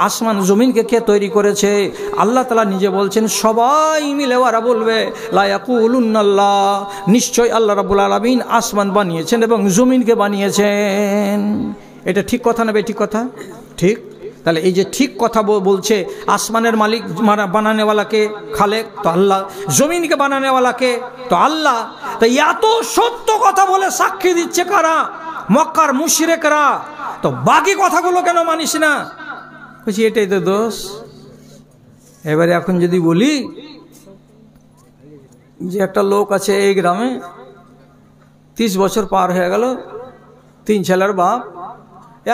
আসমান জমিনকে কে তৈরি করেছে? আল্লাহ তাআলা নিজে বলছেন, সবাই মিলে ওরা বলবে লা ইয়াকুলুন্নাল্লাহ, নিশ্চয় আল্লাহ রাব্বুল আলামিন আসমান বানিয়েছেন এবং জমিনকে বানিয়েছেন। এটা ঠিক কথা না বেঠিক কথা? ঠিক। তাহলে এই যে ঠিক কথা বলছে, আসমানের মালিক বানানেওয়ালাকে খালেক তো আল্লাহ, জমিনকে বানানেওয়ালাকে তো আল্লাহ। তাই এত সত্য কথা বলে সাক্ষী দিচ্ছে কারা? মক্কার মুশরিকরা। তো বাকি কথাগুলো কেন মানিস না? বলছি এটাই তো দোষ। এবারে এখন যদি বলি যে একটা লোক আছে এই গ্রামে, 30 বছর পার হয়ে গেল, 3 ছেলের বাপ,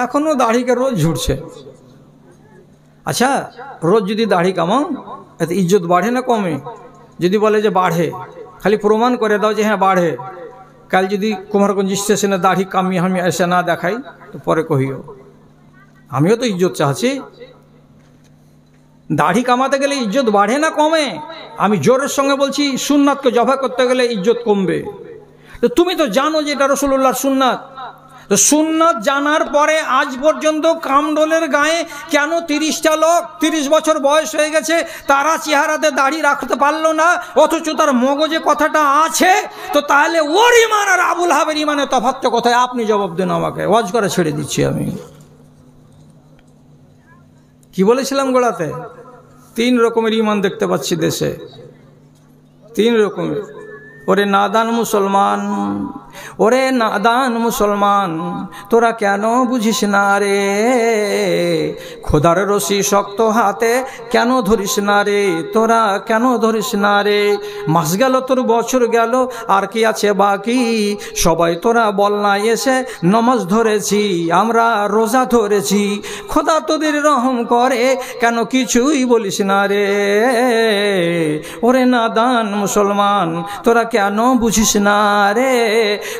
এখনো দাড়িকে রোজ ঝুড়ছে। আচ্ছা, রোজ যদি দাড়ি কামাও এতে ইজ্জত বাড়ে না কমে? যদি বলে যে বাড়ে, খালি প্রমাণ করে দাও যে হ্যাঁ বাড়ে। কাল যদি কুমারগঞ্জ স্টেশনে দাড়ি কামিয়ে আমি এসে না দেখাই তো পরে কহিও, আমিও তো ইজ্জত চাচ্ছি। দাড়ি কামাতে গেলে ইজ্জত বাড়ে না কমে? আমি জোরের সঙ্গে বলছি, সুন্নাতকে জফা করতে গেলে ইজ্জত কমবে। তো তুমি তো জানো যে এটা রাসূলুল্লাহর সুন্নাত। তো সুন্নাত জানার পরে আজ পর্যন্ত কামডলের গায়ে কেন 30টা লোক 30 বছর বয়স হয়ে গেছে, তারা চেহারাতে দাড়ি রাখতে পারলো না, অথচ তার মগজে কথাটা আছে? তো তাহলে ওর ইমান আর আবুল হাবের ইমানের তফাৎ কোথায়? আপনি জবাব দেন আমাকে, ওয়াজ করে ছেড়ে দিচ্ছি আমি। কি বলেছিলাম গোড়াতে? 3 রকমের ইমান দেখতে পাচ্ছি দেশে, 3 রকমের। ওরে নাদান মুসলমান, ওরে নাদান মুসলমান, তোরা কেন বুঝিস না রে? খোদার রশি শক্ত হাতে কেন ধরিস না রে? তোরা কেন ধরিস না রে? মাস গেল তোর বছর গেল, আর কি আছে বাকি? সবাই তোরা বল না এসে নমাজ ধরেছি, আমরা রোজা ধরেছি। খোদা তোদের রহম করে, কেন কিছুই বলিস না রে? ওরে নাদান মুসলমান, তোরা কেন বুঝিস না রে?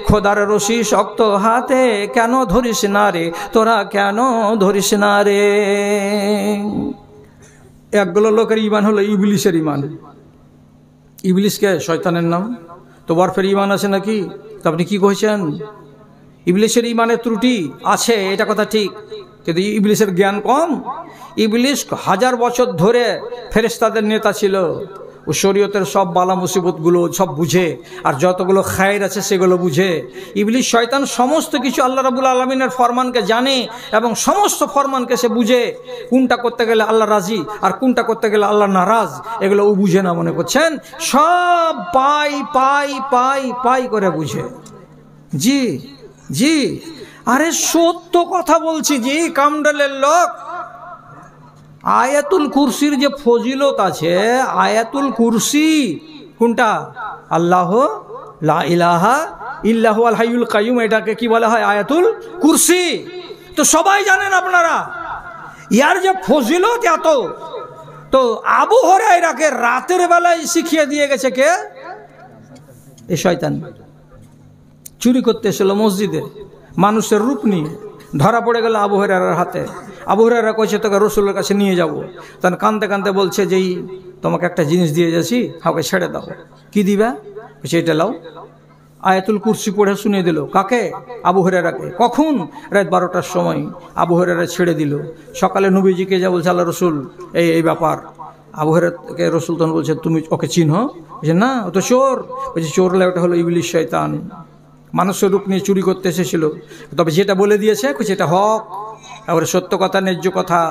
খোদার রশি শক্ত হাতে কেন ধরিস না রে? তোরা কেন ধরিস না রে? একগুলো লোকের ইমান হলো ইবলিসের ইমান। ইবলিসকে শয়তানের নাম, তো বরফের ইমান আছে নাকি? তো আপনি কি কইছেন? ইবলিসের ইমানের ত্রুটি আছে, এটা কথা ঠিক, কিন্তু ইবলিসের জ্ঞান কম। ইবলিস 1000 বছর ধরে ফেরেশতাদের নেতা ছিল। ও শরীয়তের সব বালা মুসিবতগুলো সব বুঝে, আর যতগুলো খায়ের আছে সেগুলো বুঝে। ইবলিস শয়তান সমস্ত কিছু আল্লাহ রাব্বুল আলামিনের ফরমানকে জানে এবং সমস্ত ফরমানকে সে বুঝে। কোনটা করতে গেলে আল্লাহ রাজি আর কোনটা করতে গেলে আল্লাহ নারাজ, এগুলো ও বুঝে না। মনে করছেন সব পাই পাই পাই পাই করে বুঝে? জি জি, আরে সত্য কথা বলছি জি। কামডলের লোক, আয়াতুল কুরসির যে ফজিলত আছে, আয়াতুল কুরসি কোনটা? আল্লাহ লা ইলাহা ইল্লাহু আল হাইয়ুল কাইয়ুম, এটাকে কি বলা হয়? আয়াতুল কুরসি। তো সবাই জানেন আপনারা, ইয়ার যে ফজিলত এত, তো আবু হুরায়রাকে রাতের বেলায় শিখিয়ে দিয়ে গেছে কে? এই শয়তান। চুরি করতে এসেছিল মসজিদে, মানুষের রূপ নিয়ে, ধরা পড়ে গেল আবু হুরায়রার হাতে। আবু হুরায়রা কইছে তোকে রাসূলের কাছে নিয়ে যাব। তখন কাঁদতে কাঁদতে বলছে যে তোমাকে একটা জিনিস দিয়ে যাচ্ছি, আমাকে ছেড়ে দাও। কি দিবা? বলছে এটা লাও। আয়াতুল কুরসি পড়ে শুনিয়ে দিল। কাকে? আবু হুরায়রাকে। কখন? রাত 12টার সময়। আবু হুরায়রা ছেড়ে দিল। সকালে নবীজিকে যা বলছে আল্লাহ রসুল এই ব্যাপার। আবু হুরায়রাকে রসুল তখন বলছে তুমি ওকে চিনহ? বলছে না, ও তো চোর। বলছে চোর হলে ওটা হলো ইবলিস শয়তান, মানুষের রূপ নিয়ে চুরি করতে এসেছিল। তবে যেটা বলে দিয়েছে সেটা হক, এবারে সত্য কথা, ন্যায্য কথা।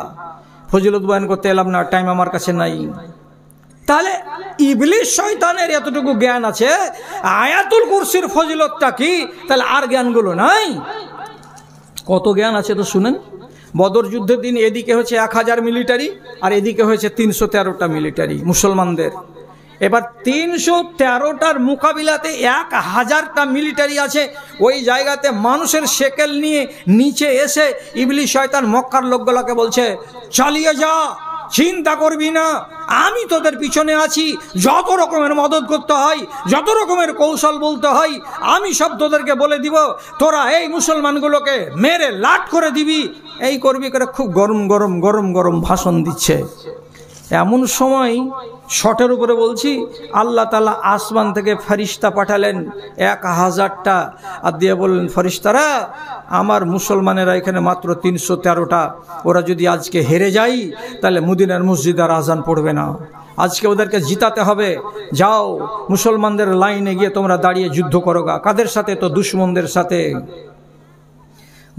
ফজিলত বয়ান করতে এলাম না, টাইম আমার কাছে নাই। তাহলে ইবলিস শয়তানের এতটুকু জ্ঞান আছে, আয়াতুল কুরসির ফজিলতটা কি? তাহলে আর জ্ঞানগুলো নাই? কত জ্ঞান আছে তো শুনেন। বদর যুদ্ধের দিন এদিকে হয়েছে 1000 মিলিটারি আর এদিকে হয়েছে 313টা মিলিটারি মুসলমানদের। এবার 313টার মোকাবিলাতে 1000টা মিলিটারি আছে। ওই জায়গাতে মানুষের শেকেল নিয়ে নিচে এসে ইবলিস শয়তান মক্কার লোকগুলোকে বলছে চালিয়ে যা, চিন্তা করবি না, আমি তোদের পিছনে আছি। যত রকমের মদত করতে হয়, যত রকমের কৌশল বলতে হয়, আমি সব তোদেরকে বলে দিব। তোরা এই মুসলমানগুলোকে মেরে লাট করে দিবি, এই করবি করে খুব গরম গরম গরম গরম ভাষণ দিচ্ছে। এমন সময় শটের উপরে বলছি, আল্লাহ তাআলা আসমান থেকে ফেরেশতা পাঠালেন 1000টা, আর দিয়ে বললেন, ফেরেশতারা আমার মুসলমানেরা এখানে মাত্র 313টা, ওরা যদি আজকে হেরে যায় তাহলে মদিনার মসজিদ আর আজান পড়বে না, আজকে ওদেরকে জিতাতে হবে, যাও মুসলমানদের লাইনে গিয়ে তোমরা দাঁড়িয়ে যুদ্ধ করোগা। কাদের সাথে? তো দুশমনদের সাথে।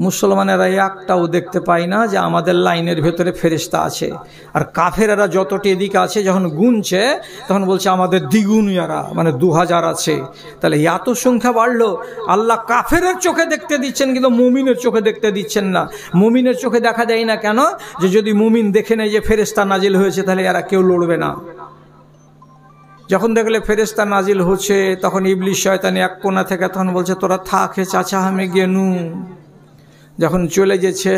মুসলমানেরা একটাও দেখতে পায় না যে আমাদের লাইনের ভেতরে ফেরেশতা আছে, আর কাফেরেরা যতটি এদিকে আছে যখন গুনছে তখন বলছে আমাদের দ্বিগুণিয়ারা, মানে 2000 আছে। তাহলে এত সংখ্যা বাড়লো। আল্লাহ কাফেরের চোখে দেখতে দিচ্ছেন কিন্তু মুমিনের চোখে দেখতে দিচ্ছেন না। মুমিনের চোখে দেখা যায় না কেন? যে যদি মুমিন দেখে নেয় যে ফেরেশতা নাজিল হয়েছে তাহলে এরা কেউ লড়বে না। যখন দেখলে ফেরেশতা নাজিল হচ্ছে তখন ইবলিস শয়তানি এক কোণা থেকে তখন বলছে, তোরা থাকে চাচা আমি গেনু। যখন চলে গেছে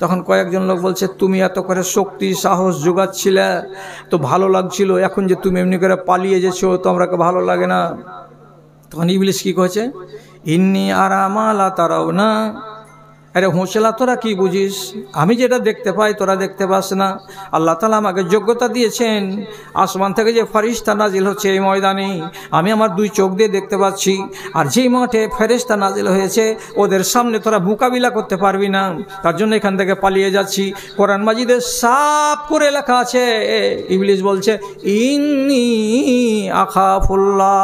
তখন কয়েকজন লোক বলছে, তুমি এত করে শক্তি সাহস যোগাচ্ছিলে তো ভালো লাগছিল, এখন যে তুমি এমনি করে পালিয়ে যেছো তো আমরাকে ভালো লাগে না। তখন ইবলিস কি করেছে, ইন্নি আরামা লা তারাও না। আরে হোঁচলা তোরা কি বুঝিস, আমি যেটা দেখতে পাই তোরা দেখতে পাস না। আল্লাহ তাআলা আমাকে যোগ্যতা দিয়েছেন, আসমান থেকে যে ফেরেশতা নাজিল হচ্ছে এই ময়দানে আমি আমার 2 চোখ দিয়ে দেখতে পাচ্ছি, আর যেই মাঠে ফেরেশতা নাজিল হয়েছে ওদের সামনে তোরা মোকাবিলা করতে পারবি না, তার জন্য এখান থেকে পালিয়ে যাচ্ছি। কোরআন মাজিদে সাফ করে লেখা আছে, ইবলিস বলছে ইন্নী আখাফুল্লাহ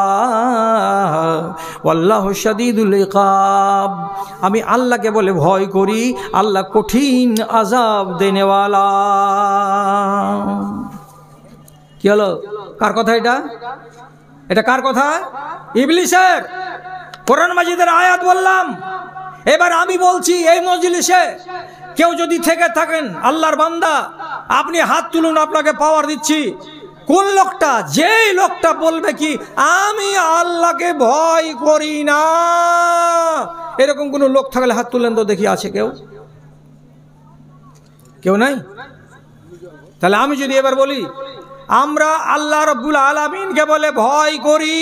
ওয়াল্লাহু শাদীদুল ইকাব, আমি আল্লাহকে বলে ভয় করি, আল্লাহ কঠিন আযাব দেনেওয়ালা। কি হলো? কার কথা এটা? এটা কার কথা? ইবলিসের। কোরআন মাজিদের আয়াত বললাম। এবার আমি বলছি এই মজলিসে কেউ যদি থেকে থাকেন আল্লাহর বান্দা, আপনি হাত তুলুন, আপনাকে পাওয়ার দিচ্ছি। কোন লোকটা? যেই লোকটা বলবে কি আমি আল্লাহকে ভয় করি না, এরকম কোন লোক থাকলে হাত তুলেন তো দেখি, আছে কেউ? কেউ নাই? তাহলে আমি যদি এবার বলি আমরা আল্লাহ রাব্বুল আলামিনকে বলে ভয় করি,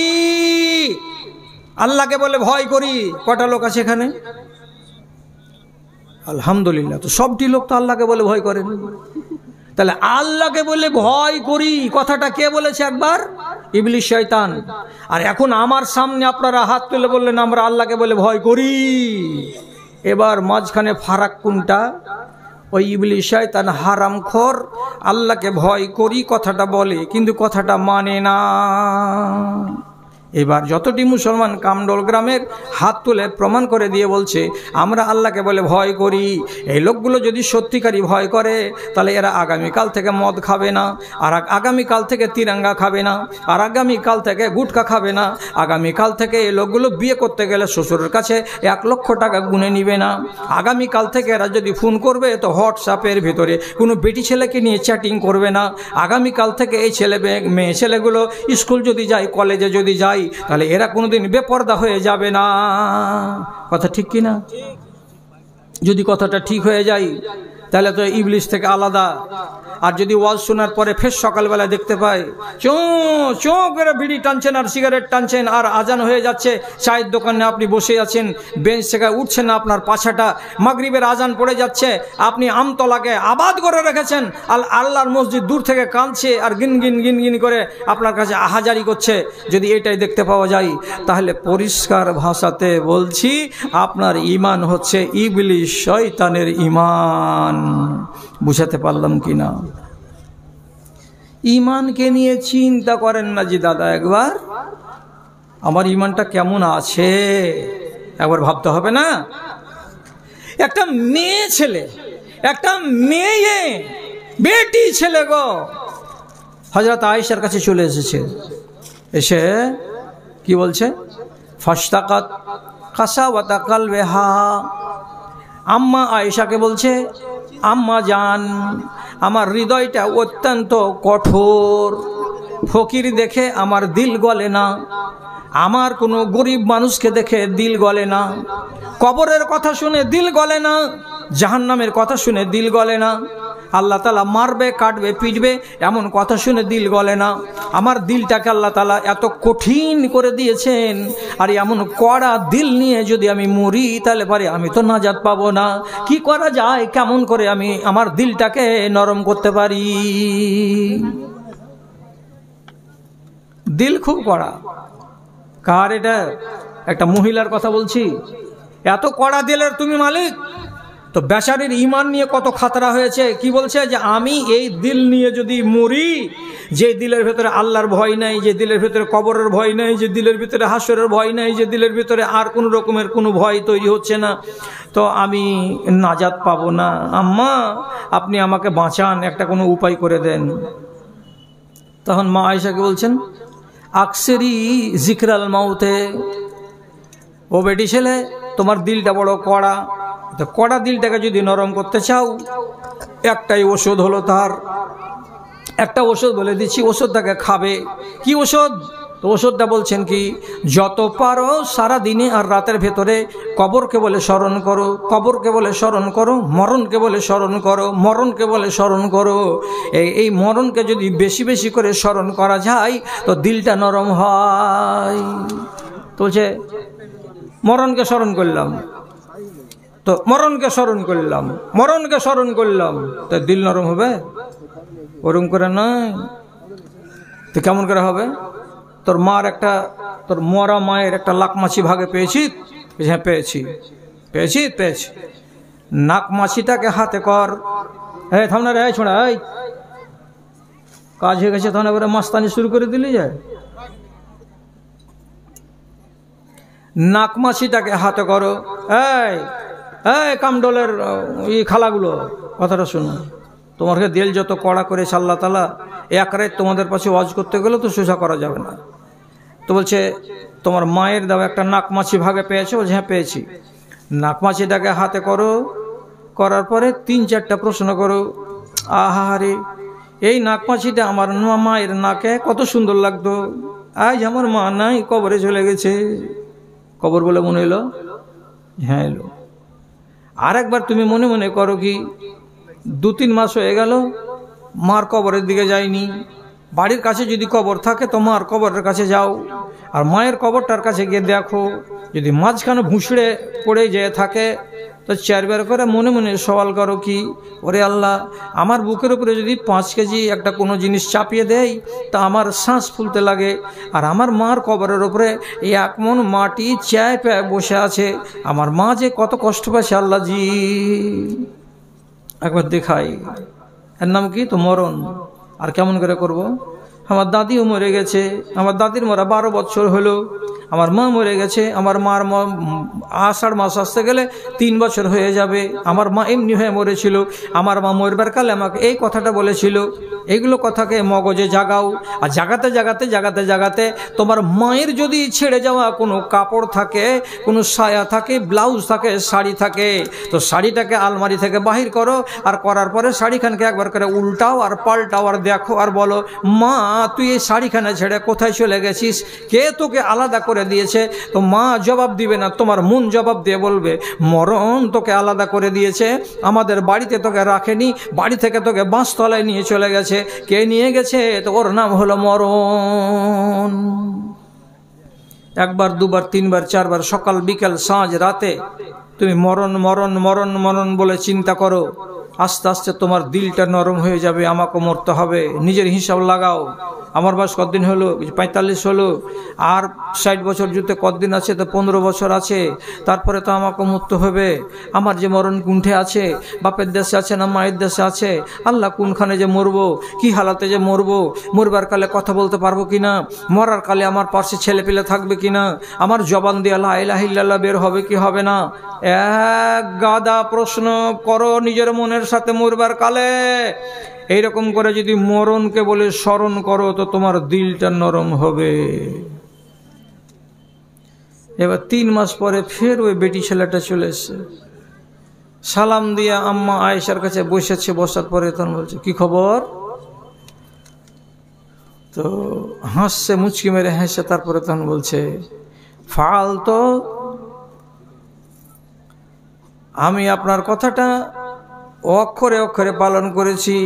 আল্লাহকে বলে ভয় করি, কটা লোক আছে এখানে? আলহামদুলিল্লাহ। তো সবটি লোক তো আল্লাহকে বলে ভয় করেন। তাহলে আল্লাহকে বলে ভয় করি কথাটা কে বলেছে একবার? ইবলিস শয়তান। আর এখন আমার সামনে আপনারা হাত তুলে বললেন আমরা আল্লাহকে বলে ভয় করি। এবার মাঝখানে ফারাক কোনটা? ওই ইবলিস শয়তান হারামখোর আল্লাহকে ভয় করি কথাটা বলে কিন্তু কথাটা মানে না। এবার যতটি মুসলমান কামডোল গ্রামের হাত তুলে প্রমাণ করে দিয়ে বলছে আমরা আল্লাহকে বলে ভয় করি, এই লোকগুলো যদি সত্যিকারই ভয় করে তাহলে এরা আগামীকাল থেকে মদ খাবে না, আর আগামীকাল থেকে তিরঙ্গা খাবে না, আর আগামীকাল থেকে গুটখা খাবে না, আগামীকাল থেকে এই লোকগুলো বিয়ে করতে গেলে শ্বশুরের কাছে 1 লক্ষ টাকা গুনে নিবে না, আগামীকাল থেকে এরা যদি ফোন করবে তো হোয়াটসঅ্যাপের ভিতরে কোনো বেটি ছেলেকে নিয়ে চ্যাটিং করবে না, আগামীকাল থেকে এই মেয়ে ছেলেগুলো স্কুল যদি যায় কলেজে যদি যায় তাহলে এরা কোনোদিন বেপরদা হয়ে যাবে না। কথা ঠিক কি না? যদি কথাটা ঠিক হয়ে যায় তাহলে তো ইবলিস থেকে আলাদা। আর যদি ওয়াজ শোনার পরে ফের সকালবেলা দেখতে পায় চো করে বিড়ি টানছেন আর সিগারেট টানছেন আর আজান হয়ে যাচ্ছে, চায়ের দোকানে আপনি বসে আছেন, বেঞ্চ থেকে উঠছেন না, আপনার পাছাটা মাগরিবের আজান পড়ে যাচ্ছে, আপনি আমতলাকে আবাদ করে রেখেছেন, আল্লাহর মসজিদ দূর থেকে কাঁদছে আর গিন করে আপনার কাছে আহাজারি করছে, যদি এটাই দেখতে পাওয়া যায় তাহলে পরিষ্কার ভাষাতে বলছি আপনার ঈমান হচ্ছে ইবলিস শয়তানের ঈমান। বুঝাতে পারলাম কি না? ঈমানকে নিয়ে চিন্তা করেন না যে দাদা একবার আমার ঈমানটা কেমন আছে একবার ভাবতে হবে না? একটা মেয়ে ছেলে, একটা মেয়ে বেটি ছেলে গো হযরত আয়েশার কাছে চলে এসেছে, এসে কি বলছে? ফাশতাকাত কাসাওয়াতা কালবিহা। আম্মা আয়েশাকে বলছে আম্মা জান আমার হৃদয়টা অত্যন্ত কঠোর, ফকির দেখে আমার দিল গলে না, আমার কোনো গরিব মানুষকে দেখে দিল গলে না, কবরের কথা শুনে দিল গলে না, জাহান্নামের কথা শুনে দিল গলে না, আল্লাহ তাআলা মারবে কাটবে পিটবে এমন কথা শুনে দিল গলে না। আমার দিলটাকে আল্লাহ তাআলা এত কঠিন করে দিয়েছেন, আর এমন কড়া দিল নিয়ে যদি আমি মরি তাহলে পারে আমি তো নাজাত পাবো না। কি করা যায়, কেমন করে আমি আমার দিলটাকে নরম করতে পারি? দিল খুব কড়া। কার এটা? একটা মহিলার কথা বলছি। এত কড়া দিলের তুমি মালিক। তো বেচারির ঈমান নিয়ে কত খাতরা হয়েছে। কি বলছে যে আমি এই দিল নিয়ে যদি মরি, যে দিলের ভেতরে আল্লাহর ভয় নাই, যে দিলের ভেতরে কবরের ভয় নাই, যে দিলের ভিতরে হাসরের ভয় নাই, যে দিলের ভিতরে আর কোনো রকমের কোনো ভয় তৈরি হচ্ছে না, তো আমি নাজাত পাবো না। আম্মা আপনি আমাকে বাঁচান, একটা কোনো উপায় করে দেন। তখন মা আয়েশাকে বলছেন, আকসেরি জিকরাল মাউতে। ও বেটি ছেলে, তোমার দিলটা বড় কড়া, তো কড়া দিলটাকে যদি নরম করতে চাও, একটাই ওষুধ হলো তার। একটা ওষুধ বলে দিচ্ছি, ওষুধটাকে খাবে। কি ওষুধ? তো ওষুধটা বলছেন কি, যত পারো সারা দিনে আর রাতের ভেতরে কবরকে বলে স্মরণ করো, কবরকে বলে স্মরণ করো, মরণকে বলে স্মরণ করো, মরণকে বলে স্মরণ করো। এই মরণকে যদি বেশি বেশি করে স্মরণ করা যায় তো দিলটা নরম হয়। তো বলছে মরণকে স্মরণ করলাম, তো মরণকে স্মরণ করলাম, মরণকে স্মরণ করলাম, তো দিল নরম হবে? ওরম করে নয়। তো কেমন করে হবে? তোর মার একটা, তোর মরা মায়ের একটা লাকমাছি ভাগে পেয়েছি? হ্যাঁ পেয়েছি। পেয়েছি? পেয়েছি। নাকমাছিটাকে হাতে কর। হ্যাঁ থাম না রে, ছোড়া, কাজ হয়ে গেছে, তখন এবারে মাস্তানি শুরু করে দিলি যায়। নাকমাছিটাকে হাতে করো। এই এই কামডলের খালাগুলো, কথাটা শুনো। তোমাকে দিল যত কড়া করেছে আল্লাহ তাআলা, এক রাত তোমাদের পাশে ওয়াজ করতে গেলে তো সোজা করা যাবে না। তো বলছে তোমার মায়ের দাও একটা নাকমাছি ভাগে পেয়েছো? বলছে হ্যাঁ পেয়েছি। নাকমাছিটাকে হাতে করো, করার পরে 3-4টা প্রশ্ন করো। আহারে, এই নাকমাছিটা আমার মায়ের নাকে কত সুন্দর লাগতো, আজ আমার মা নাই, কবরে চলে গেছে। কবর বলে মনে এলো? হ্যাঁ এলো। আর একবার তুমি মনে মনে করো কি, 2-3 মাস হয়ে গেল মার কবরের দিকে যায়নি। বাড়ির কাছে যদি কবর থাকে তো মার কবরের কাছে যাও, আর মায়ের কবরটার কাছে গিয়ে দেখো, যদি মাঝখানে ভুঁসড়ে পড়ে যেয়ে থাকে তো 4 বার করে মনে মনে সওয়াল করো কি, ওরে আল্লাহ, আমার বুকের উপরে যদি 5 কেজি একটা কোনো জিনিস চাপিয়ে দেয় তা আমার শ্বাস ফুলতে লাগে, আর আমার মার কবরের উপরে এই 1 মণ মাটি চেপে বসে আছে, আমার মা যে কত কষ্ট পাচ্ছে আল্লাহ জি, একবার দেখাই। এর নাম কি? তো মরণ। আর কেমন করে করব? আমার দাদিও মরে গেছে, আমার দাদির মরা 12 বছর হলো। আমার মা মরে গেছে, আমার মার আষাঢ় মাস আসতে গেলে 3 বছর হয়ে যাবে। আমার মা এমনি হয়ে মরেছিল, আমার মা মরবার কালে আমাকে এই কথাটা বলেছিল। এইগুলো কথাকে মগজে জাগাও, আর জাগাতে জাগাতে জাগাতে জাগাতে তোমার মায়ের যদি ছেড়ে যাওয়া কোনো কাপড় থাকে, কোনো সায়া থাকে, ব্লাউজ থাকে, শাড়ি থাকে, তো শাড়িটাকে আলমারি থেকে বাহির করো, আর করার পরে শাড়িখানকে একবার করে উল্টাও আর পাল্টাও, আর দেখো আর বলো, মা তুই এই শাড়িখানা ছেড়ে কোথায় চলে গেছিস? কে তোকে আলাদা করে দিয়েছে? তো মা জবাব দিবে না, তোমার মন জবাব দিয়ে বলবে, মরণ তোকে আলাদা করে দিয়েছে, আমাদের বাড়িতে তোকে রাখেনি, বাড়ি থেকে তোকে বাঁশতলায় নিয়ে চলে গেছে। কে নিয়ে গেছে? তো ওর নাম হলো মরণ। 1 বার 2 বার 3 বার 4 বার, সকাল বিকাল সাঁঝ রাতে তুমি মরণ মরণ মরণ মরণ বলে চিন্তা করো। আস্তে আস্তে তোমার দিলটা নরম হয়ে যাবে, আমাকে মরতে হবে। নিজের হিসাব লাগাও, আমার বয়স কতদিন হলো? 45 হলো, আর 60 বছর জুতে কতদিন আছে? তো 15 বছর আছে। তারপরে তো আমাকে মরতে হবে। আমার যে মরণ কুণ্ঠে আছে, বাপের দেশে আছে না মায়ের দেশে আছে, আল্লাহ কোনখানে যে মরবো, কি হালাতে যে মরবো, মরবার কালে কথা বলতে পারবো কিনা, মরার কালে আমার পাশে ছেলে পেলে থাকবে কিনা, আমার জবান দিয়ে লা ইলাহা ইল্লাল্লাহ বের হবে কি হবে না, এক গাদা প্রশ্ন করো নিজের মনের সাথে মরবার কালে। এইরকম করে যদি মরণকে বলে স্মরণ করো তো তোমার দিলটা নরম হবে। এবার 3 মাস পরে ফের ওই বেটি ছেলেটা চলে এসছে, সালাম দিয়া আম্মা আয়েশার কাছে বসেছে। বসার পরে তখন বলছে, কি খবর? তো হাসছে, মুচকি মেরে হাসছে। তারপরে তখন বলছে, ফাল তো আমি আপনার কথাটা অক্ষরে অক্ষরে পালন করেছি,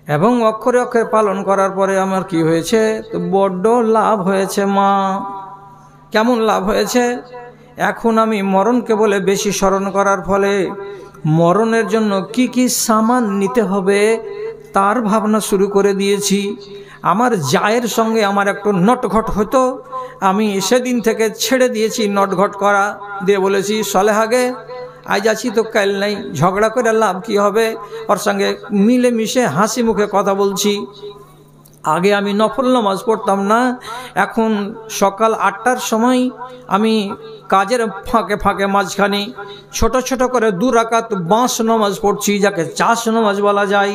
এবং অক্ষরে অক্ষরে পালন করার পরে আমার কি হয়েছে? তো বড্ড লাভ হয়েছে মা। কেমন লাভ হয়েছে? এখন আমি মরণকে বলে বেশি স্মরণ করার ফলে মরণের জন্য কি কি সামান নিতে হবে তার ভাবনা শুরু করে দিয়েছি। আমার জায়ের সঙ্গে আমার একটু নটঘট হতো, আমি সেদিন থেকে ছেড়ে দিয়েছি নটঘট করা, দিয়ে বলেছি সলেহাগে আজ আছি তো কাল নাই, ঝগড়া করে লাভ কি হবে, ওর সঙ্গে মিলেমিশে হাসি মুখে কথা বলছি। আগে আমি নফল নামাজ পড়তাম না, এখন সকাল 8টার সময় আমি কাজের ফাঁকে ফাঁকে মাঝখানে ছোট ছোট করে 2 রাকাত বাঁশ নামাজ পড়ছি, যাকে চাষ নামাজ বলা যায়।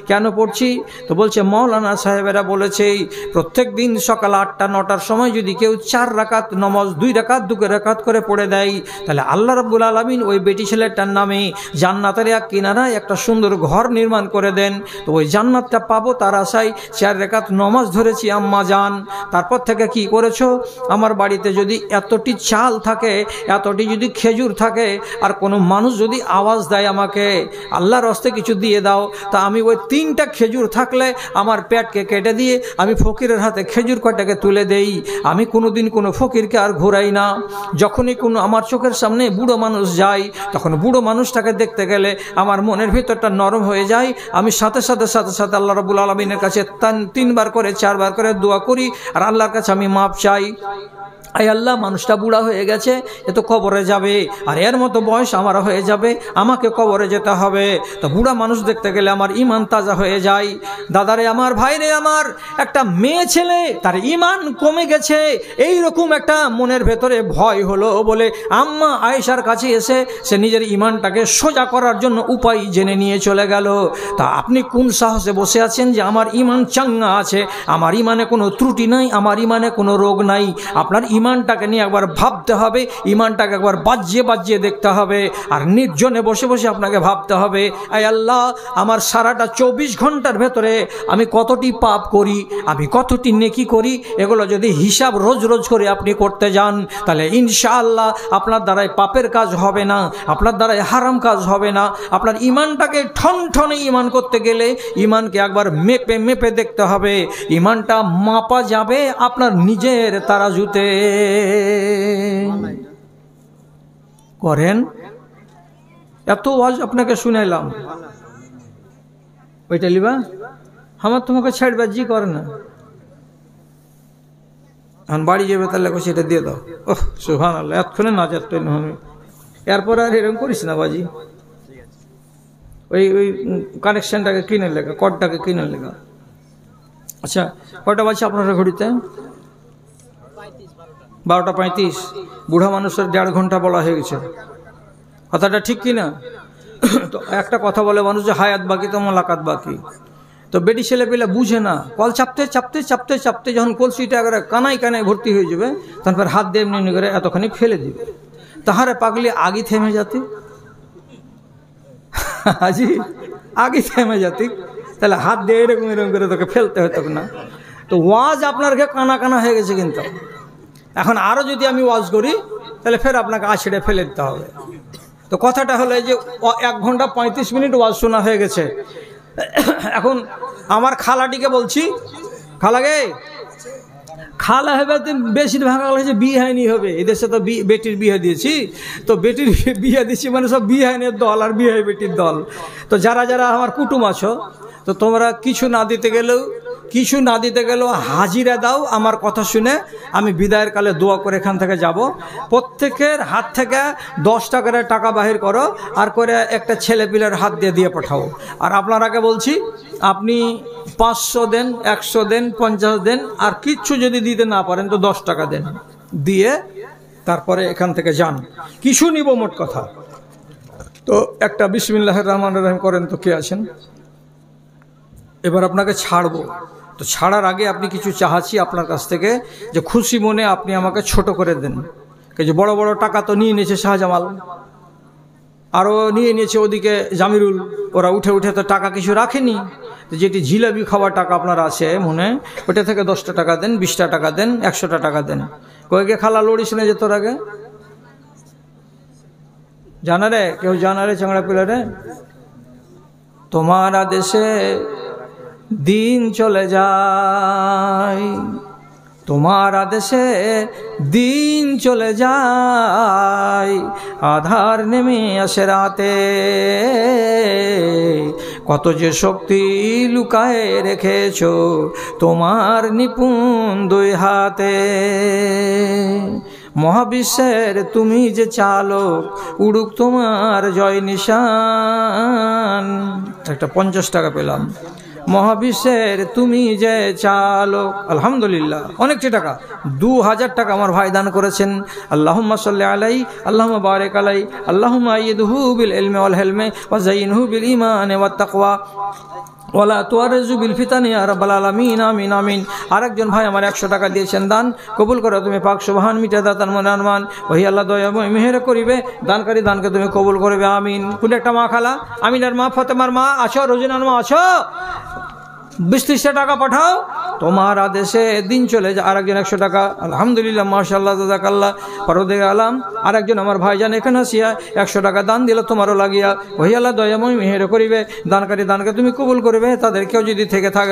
কেন পড়ছি? তো বলছে মৌলানা সাহেবেরা বলেছে প্রত্যেক দিন সকাল 8টা-9টার সময় যদি কেউ 4 রাকাত নামাজ 2 রাকাত 2 রাকাত করে পড়ে দেয়, তাহলে আল্লাহ রাব্বুল আলামিন ওই বেটি ছেলেটার নামে জান্নাতের এক কিনারায় একটা সুন্দর ঘর নির্মাণ করে দেন। তো ওই জান্নাতটা পাবো তার আশায় 4 রাকাত নামাজ ধরেছি আম্মা জান। তারপর থেকে কি করেছো, আমার বাড়িতে যদি এতটি চাল থাকে, এতটি যদি খেজুর থাকে, আর কোনো মানুষ যদি আওয়াজ দেয় আমাকে আল্লাহর রাস্তে কিছু দিয়ে দাও, তা আমি ওই 3টা খেজুর থাকলে আমার পেটকে কেটে দিয়ে আমি ফকিরের হাতে খেজুর কটাকে তুলে দেই। আমি কোনোদিন কোনো ফকিরকে আর ঘোরাই না। যখনই কোনো আমার চোখের সামনে বুড়ো মানুষ যায়, তখন বুড়ো মানুষটাকে দেখতে গেলে আমার মনের ভিতরটা নরম হয়ে যায়। আমি সাথে সাথে আল্লাহ রাব্বুল আলামিনের কাছে 3বার করে 4বার করে দোয়া করি, আর আল্লাহর কাছে আমি মাপ চাই। আয় আল্লাহ, মানুষটা বুড়া হয়ে গেছে, এ তো কবরে যাবে, আর এর মতো বয়স আমার হয়ে যাবে, আমাকে কবরে যেতে হবে। তো বুড়া মানুষ দেখতে গেলে আমার ইমান তাজা হয়ে যায়। দাদারে আমার, ভাইরে আমার, একটা মেয়ে ছেলে তার ইমান কমে গেছে, এই রকম একটা মনের ভেতরে ভয় হলো বলে আম্মা আয়েশার কাছে এসে সে নিজের ইমানটাকে সোজা করার জন্য উপায় জেনে নিয়ে চলে গেল। তা আপনি কোন সাহসে বসে আছেন যে আমার ইমান চাঙ্গা আছে, আমার ইমানে কোনো ত্রুটি নাই, আমার ইমানে কোনো রোগ নাই? আপনার ইমানটাকে নিয়ে একবার ভাবতে হবে, ইমানটাকে একবার বাজিয়ে দেখতে হবে, আর নির্জনে বসে বসে আপনাকে ভাবতে হবে, আয় আল্লাহ, আমার সারাটা 24 ঘন্টার ভেতরে আমি কতটি পাপ করি, আমি কতটি নেকি করি, এগুলো যদি হিসাব রোজ রোজ করে আপনি করতে যান, তাহলে ইনশাআল্লাহ আপনার দ্বারাই পাপের কাজ হবে না, আপনার দ্বারাই হারাম কাজ হবে না। আপনার ইমানটাকে ঠনঠনে ইমান করতে গেলে ইমানকে একবার মেপে দেখতে হবে। ইমানটা মাপা যাবে আপনার নিজের তারাজুতে। করেন এত ওয়াজ আপনাকে শুনাইলাম, ওইটা লিবা আমার তোমাকে ছাড়বা জি করে না, এখন বাড়ি যাবে তাহলে সেটা দিয়ে দাও। ওহ সুবহানাল্লাহ, এতক্ষণে না যাচ্ছে, এরপর আর এরকম করিস না বাজি। ওই কানেকশনটাকে কিনে লেখা, কডটাকে কিনে লেখা। আচ্ছা, কয়টা বাজছে আপনারা ঘড়িতে? 12টা 35। বুড়া মানুষের 1.5 ঘন্টা বলা হয়ে গেছে, কথাটা ঠিক কিনা? তো একটা কথা বলে মানুষ যে হায়াত বাকি তো মোলাকাত বাকি। তো বেটি ছেলে পেলে বুঝে না, কল চাপতে যখন কলসিটা একবারে কানায় ভর্তি হয়ে যাবে, তারপর হাত দিয়ে এমনি করে এতখানি ফেলে দিবে। তাহারে পাগলি আগে থেমে যাতি, আজি আগে থেমে যাতি, তাহলে হাত দিয়ে এরকম করে তোকে ফেলতে হতো না। তো ওয়াজ আপনার কানা হয়ে গেছে, কিন্তু এখন আরো যদি আমি ওয়াজ করি তাহলে ফের আপনাকে আছড়ে ফেলে দিতে হবে। তো কথাটা হলো যে 1 ঘন্টা 35 মিনিট ওয়াজ শোনা হয়ে গেছে। এখন আমার খালাটিকে বলছি, খালাগে, খালা হবে বেশিরভাগ হয়েছে বিয়ে হয়নি হবে, এদেশে তো বেটির বিয়ে দিয়েছি, তো বেটির বিয়ে দিচ্ছি মানে সব বিয়ে হয়নি দল আর বিয়ে হয় বেটির দল। তো যারা যারা আমার কুটুম আছো, তো তোমরা কিছু না দিতে গেলেও হাজিরা দাও। আমার কথা শুনে আমি বিদায়ের কালে দোয়া করে এখান থেকে যাব। প্রত্যেকের হাত থেকে 10 টাকার টাকা বাহির করো, আর করে একটা ছেলে পিলের হাত দিয়ে পাঠাও। আর আপনারাকে বলছি, আপনি 500 দেন, 100 দেন, 50 দেন, আর কিচ্ছু যদি দিতে না পারেন তো 10 টাকা দেন, দিয়ে তারপরে এখান থেকে যান। কিছু নিব মোট কথা। তো একটা বিসমিল্লাহির রহমানির রহিম করেন তো, কে আছেন? এবার আপনাকে ছাড়বো। তো ছাড়ার আগে আপনি কিছু চাহাচ্ছি আপনার কাছ থেকে, যে খুশি মনে আপনি আমাকে ছোট করে দেন। যে বড় বড় টাকা তো নিয়ে নিয়েছে শাহজামাল, আরও নিয়ে নিয়েছে ওদিকে জামিরুল, ওরা উঠে তো টাকা কিছু রাখেনি। যেটি জিলাপি খাওয়ার টাকা আপনার আছে মনে, ওটা থেকে 10টা টাকা দেন, 20টা টাকা দেন, 100টা টাকা দেন। কয়েকে খালা লড়িস না যে তোর আগে জানা রে, কেউ জানা রে চাংড়া পিলা রে, তোমার আদেশে দিন চলে যায়, তোমার আদেশে দিন চলে যায়, আধার নেমে আসে রাতে, কত যে শক্তি লুকায়ে রেখেছো তোমার নিপুণ দুই হাতে। মহাবিশ্বের তুমি যে চালক, উড়ুক তোমার জয় নিশান। একটা 50 টাকা পেলাম। মহাবিশ্বের তুমি যে চালক, আলহামদুলিল্লাহ, অনেকটি টাকা, 2000 টাকা আমার ভাই দান করেছেন। আল্লাহুম্মা সাল্লি আলাই, আল্লাহুম্মা বারিক আলাই, আল্লাহুম্মা আইয়িদহু বিল ইলমি ওয়াল হিলমি ওয়া যায়িনহু বিল ঈমানি ওয়াত তাকওয়া ওয়ালা তুয়ারজু বিল ফিতানি ইয়া রাব্বাল আলামিন, আমিন আমিন। আরেকজন ভাই আমার 100 টাকা দিয়েছেন, দান কবুল করো তুমি পাক সুবহান, মিটা দাতার মনে আরমান, ওহি আল্লাহ দয়াময় মেহের করিবে, দানকারী দানকে তুমি কবুল করবে, আমিন। কোন একটা মা খালা, আমিনার মা, ফাতেমার মা আছো, রোজিনার মা আছো, 20-30 টাকা পাঠাও, তোমার আদেশে দিন চলে যায়। আরেকজন 100 টাকা, আলহামদুলিল্লাহ, মাশাআল্লাহ, জাযাকাল্লাহ, পরদিকে আলাম। আরেকজন আমার ভাইজান এখানে আসিয়া 100 টাকা দান দিল তোমারও লাগিয়া, ওহি আল্লাহ দয়াময় মেহের করিবে, দানকারী দানকে তুমি কবুল করবে, তাদের কেউ যদি থেকে থাকে